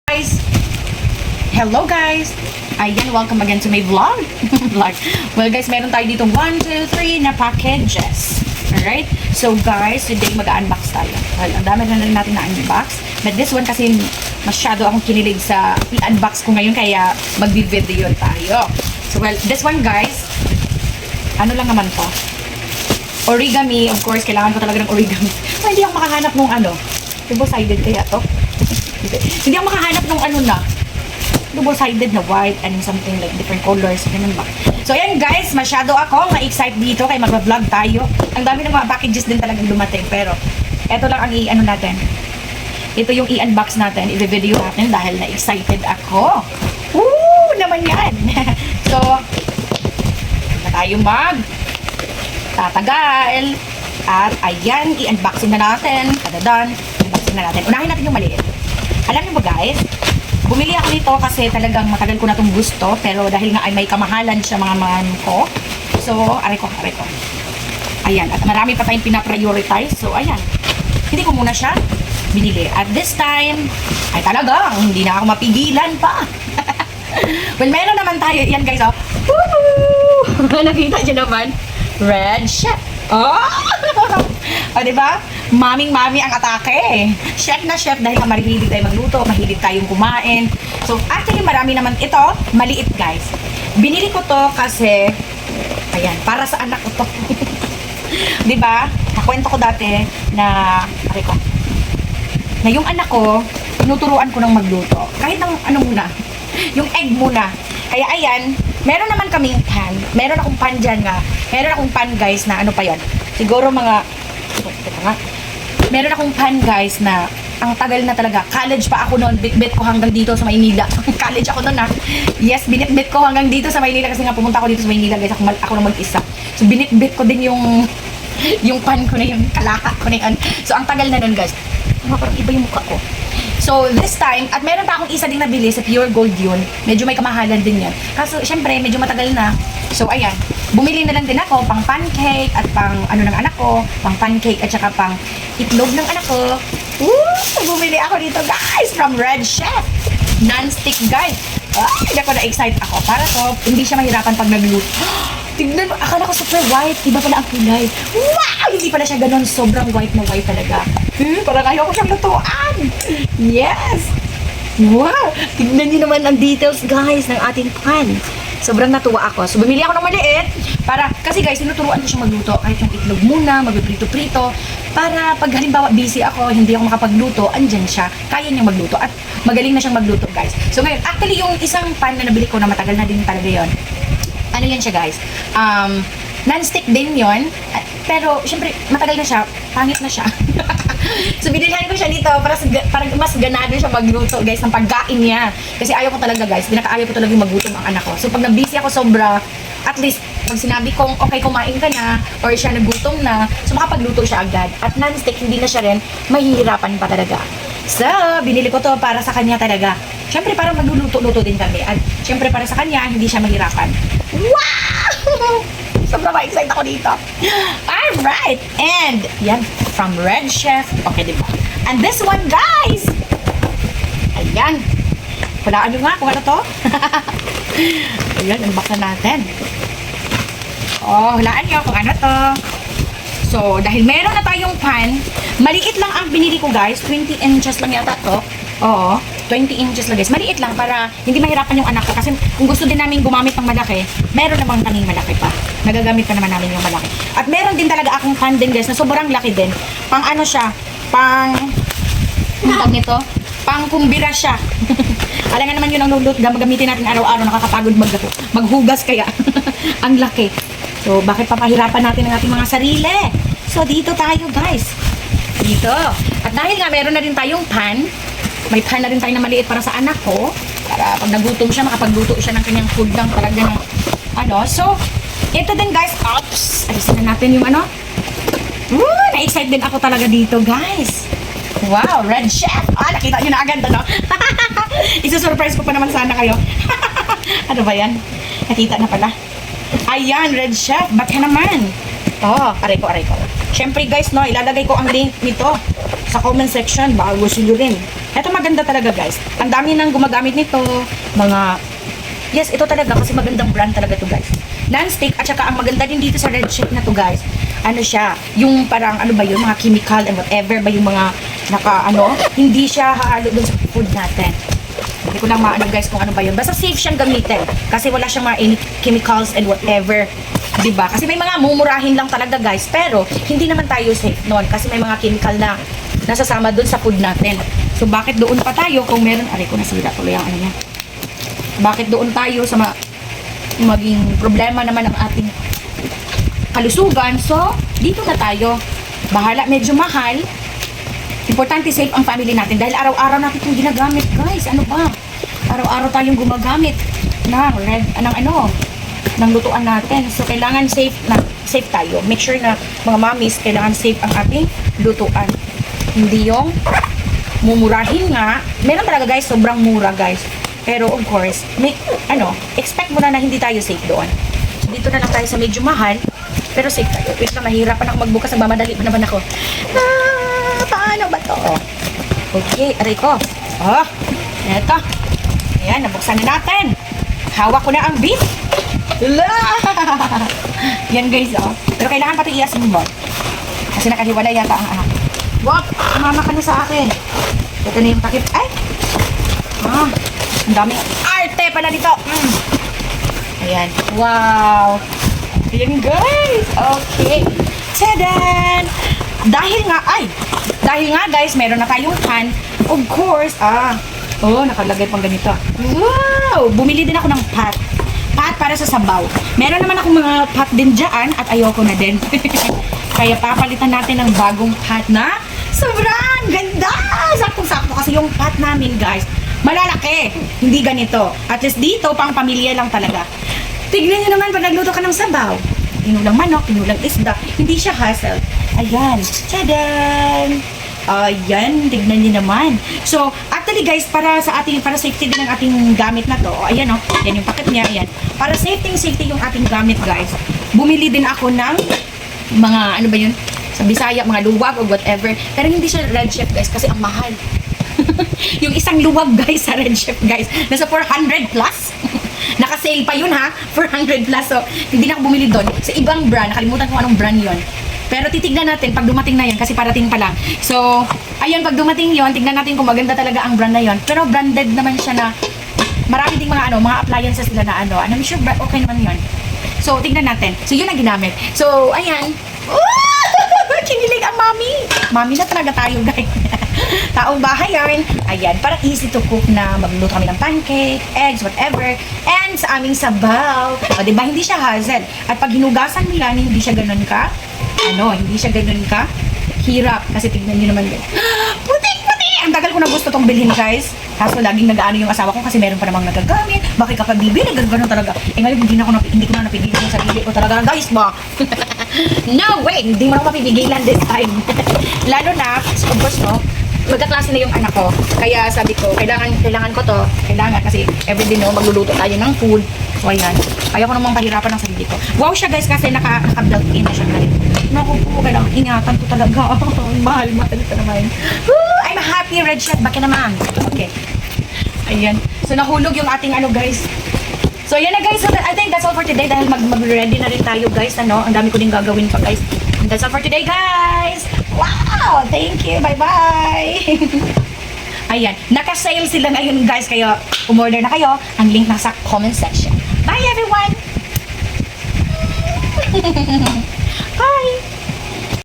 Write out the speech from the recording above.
Guys, hello guys. Ayan, welcome again to my vlog. Well guys, meron tayo dito 1, 2, 3 na packages. Alright? So guys, today mag-unbox tayo. Well, ang dami na natin na-unbox. But this one kasi masyado akong kinilig sa i-unbox ko ngayon kaya mag-video tayo. So well, this one guys, ano lang naman to? Origami, of course, kailangan ko talaga ng origami. So hindi ako makahanap nung ano. Double-sided kaya to? Hindi ako makahanap nung ano na double-sided na white and something like different colors. Ganun ba? So, ayan guys, masyado ako ma-excite dito kaya mag-vlog tayo. Ang dami ng mga packages din talagang dumating. Pero, eto lang ang i-ano natin. Ito yung i-unbox natin, i-video natin dahil na-excited ako. Woo! Naman yan! So, na tayo tatagal. At ayan, i-unboxing na natin. Tadadan, unboxing na natin. Unahin natin yung maliit. Alam niyo ba guys, bumili ako nito kasi talagang matagal ko na itong gusto. Pero dahil nga ay may kamahalan siya mga ko. So, aray ko. Ayan, at marami pa tayong pinaprioritize. So, ayan. Hindi ko muna siya binili. At this time, ay talagang hindi na ako mapigilan pa. Well, meron naman tayo. Yan guys, oh. Woohoo! Nakita niyo naman. Red Chef. Oh! O, diba? Maming-mami ang atake. Chef na chef dahil mahilig tayo magluto, mahilig tayong kumain. So, actually, marami naman. Ito, maliit guys. Binili ko to kasi, ayan, para sa anak ko to. Diba? Nakwento ko dati na, na yung anak ko, tinuturuan ko ng magluto. Kahit ng ano muna, yung egg muna. Kaya ayan, meron naman kaming pan. Meron akong pan dyan nga. Meron akong pan guys na ano pa yan. Siguro mga, meron akong pan guys na ang tagal na talaga. College pa ako noon. Bit-bit ko hanggang dito sa Maynila. College ako noon ha. Yes, binit-bit ko hanggang dito sa Maynila kasi nga pumunta ako dito sa Maynila guys. Ako na mag-isa. So binit-bit ko din yung pan ko na yun. Kalaka ko na yun. So ang tagal na nun guys. Parang iba yung mukha ko. So, this time, at meron pa akong isa din nabili sa Pure Gold yun. Medyo may kamahalan din yan. Kaso, syempre, medyo matagal na. So, ayan. Bumili na lang din ako pang pancake at pang ano ng anak ko. Pang pancake at saka pang itlog ng anak ko. Woo! Bumili ako dito, guys! From Red Chef. Non-stick, guys. Ay, ako na-excite ako. Para to, hindi siya mahirapan pag nagluto. Tignan mo, akala ko super white. Iba pala ang kulay. Wow! Hindi pala siya ganun. Sobrang white na white talaga. Parang ayaw ko siyang lutuan. Yes! Wow! Tignan niyo naman ang details, guys, ng ating pan. Sobrang natuwa ako. So, bumili ako ng maliit. Kasi guys, tinuturuan ko siyang magluto. Kahit yung itlog muna, magpiprito-prito. Para pag halimbawa busy ako, hindi ako makapagluto, andyan siya. Kaya niyang magluto. At magaling na siyang magluto, guys. So, ngayon, actually, yung isang pan na nabili ko na matagal na din talaga yon. Ano yan siya guys, non-stick din yon, pero syempre matagal na siya, pangit na siya. So binilihan ko siya dito para mas ganado siya magluto guys ng pagkain niya. Kasi ayaw ko talaga guys, pinakaayaw ko talaga magutom ang anak ko. So pag nabisi ako sobra, at least pag sinabi kong okay kumain ka na or siya nagutom na, so makapagluto siya agad. At non-stick hindi na siya rin mahihirapan pa talaga. So, binili ko to para sa kanya talaga. Siyempre, para magluluto-luto din kami. At siyempre, para sa kanya, hindi siya mahirapan. Wow! Sobrang ma-excite ako dito. Alright! And, yan, from Red Chef. Okay, diba? And this one, guys! Ayan. Hulaan nyo nga kung ano to. Ayan, unbox na natin. Oh, hulaan nyo kung ano to. So, dahil meron na tayong pan, maliit lang ang binili ko guys. 20 inches lang yata to. Oo, 20 inches lang guys. Maliit lang para hindi mahirapan yung anak ko. Kasi kung gusto din namin gumamit ng malaki, meron namang kaming malaki pa. Nagagamit pa naman namin yung malaki. At meron din talaga akong pan din guys na sobrang laki din. Pang ano siya, pang nito, pang kumbira siya. Alam nga naman yun ang lulot, gamitin natin araw-araw, nakakapagod maghugas kaya. Ang laki. So, bakit papahirapan natin ang ating mga sarili? So, dito tayo, guys. Dito. At dahil nga, meron na rin tayong pan. May pan na rin tayo na maliit para sa anak ko. Para pag nagutom siya, makapagluto siya ng kanyang food lang talaga ng ano. So, ito din, guys. Oops! Alisin na natin yung ano. Woo! Na-excite din ako talaga dito, guys. Wow! Red Chef! Nakita nyo na agad, ano? Isusurprise ko pa naman sana kayo. Ano ba yan? Nakita na pala. Ayan, Red Chef. Ba't ka naman? Oh, aray ko. Siyempre guys, no, ilalagay ko ang link nito sa comment section. Baka gusto nyo rin. Ito maganda talaga guys. Ang dami nang gumagamit nito. Yes, ito talaga kasi magandang brand talaga to guys. Non-stick at saka ang maganda din dito sa red chip na to guys. Ano siya, yung parang ano ba yun, mga chemical and whatever ba yung mga hindi siya hahalo dun sa food natin. Hindi ko lang maano guys kung ano ba yun. Basta safe siyang gamitin kasi wala siyang mga any chemicals and whatever. Diba? Kasi may mga mumurahin lang talaga guys, pero hindi naman tayo safe noon kasi may mga chemical na nasasama dun sa food natin. So bakit doon pa tayo kung meron, aray ko nasira tuloy ang ano niya. Bakit doon tayo sa maging problema naman ng ating kalusugan? So, dito na tayo. Bahala, medyo mahal. Importante safe ang family natin dahil araw-araw natin itong ginagamit, guys. Ano ba? Araw-araw tayong gumagamit ng lutuan natin. So, kailangan safe tayo. Make sure na mga mommies, kailangan safe ang ating lutuan. Hindi yung mumurahin nga. Meron talaga guys, sobrang mura guys. Pero of course, expect mo na hindi tayo safe doon. So, dito na lang tayo sa medyo mahal, pero safe tayo. Wait lang, mahirapan ako magbukas, nagmamadali pa naman ako. Paano ba to? Okay, aray ko. Eto. Ayan, nabuksan na natin. Hawak ko na ang beef. Yan guys, Pero kailangan pati iasin mo. Kasi nakahiwalay yata ang ahak. Wag, sumama ka na sa akin. Ito na yung takip. Ay! Ang daming arte pala dito. Ayan. Wow. Ayan guys. Okay. Tadan! Dahil nga guys, meron na tayong pan. Of course, nakalagay pang ganito. Wow! Bumili din ako ng pot. Pot para sa sabaw. Meron naman akong mga pot din dyan at ayoko na din. Kaya papalitan natin ng bagong pot na sobrang ganda! Sakto-sakto kasi yung pot namin guys, malalaki. Hindi ganito. At least dito, pang pamilya lang talaga. Tignan nyo naman pag nagluto ka ng sabaw. Tinulang manok, tinulang isda. Hindi siya hassle. Ayan. Tadaan! Ayan, tignan nyo naman. So, actually guys, para safety din ng ating gamit na to. Ayan yan yung packet niya. Ayan. Para safety yung ating gamit guys. Bumili din ako ng mga, sa Bisaya, mga luwag or whatever. Pero hindi siya red chef guys kasi ang mahal. Yung isang luwag guys sa red chef guys, nasa 400 plus. Naka-sale pa yun ha, 400 plus. So, hindi na ako bumili doon. Sa ibang brand, nakalimutan ko anong brand yon. Pero titignan natin pag dumating na yan kasi parating pa lang. So, ayun, pag dumating yon, tignan natin kung maganda talaga ang brand na yon. Pero branded naman siya na marami ding mga appliances sila na I'm sure okay naman yon. So, tignan natin. So, yun ang ginamit. So, ayan. Kinilig ang mami. Mami na talaga tayo, guys. Taong bahay yan. Ayan, parang easy to cook na magluto kami ng pancake, eggs, whatever. And sa aming sabaw. O, diba, hindi siya hassle. At pag hinugasan mo yan, hindi siya ganun ka. Hindi siya ganun ka. Hirap. Kasi tignan nyo naman, guys. Puting-puti! Ang tagal ko na gusto tong bilhin, guys. Kaso laging nag-aano yung asawa ko kasi meron pa namang nagagamit. Bakit ka pa bibili? Ganun talaga. Ngayon, hindi ko na napigilan yung sarili ko talaga. Guys, ba? No way! Hindi mo na mapipigilan this time. Lalo na, of course, magkaklase na yung anak ko. Kaya sabi ko, kailangan ko to. Kailangan kasi everyday magluluto tayo ng food. So, ayan. Kaya ko namang pahirapan ng sarili ko. Wow siya guys kasi naka-built in na siya. Naku po, kailangan ingatan ko talaga. Mahal ka naman. I'm happy, Red Chef. Bakit naman? Okay. Ayan. So, nahulog yung ating guys. So, ayan na guys. So, I think that's all for today dahil mag-ready na rin tayo guys. Ang dami ko din gagawin pa guys. And that's all for today guys. Wow! Thank you. Bye-bye. Ayan. Naka-sale sila ngayon guys. Kaya umorder na kayo. Ang link nasa comment section. Bye everyone! Bye!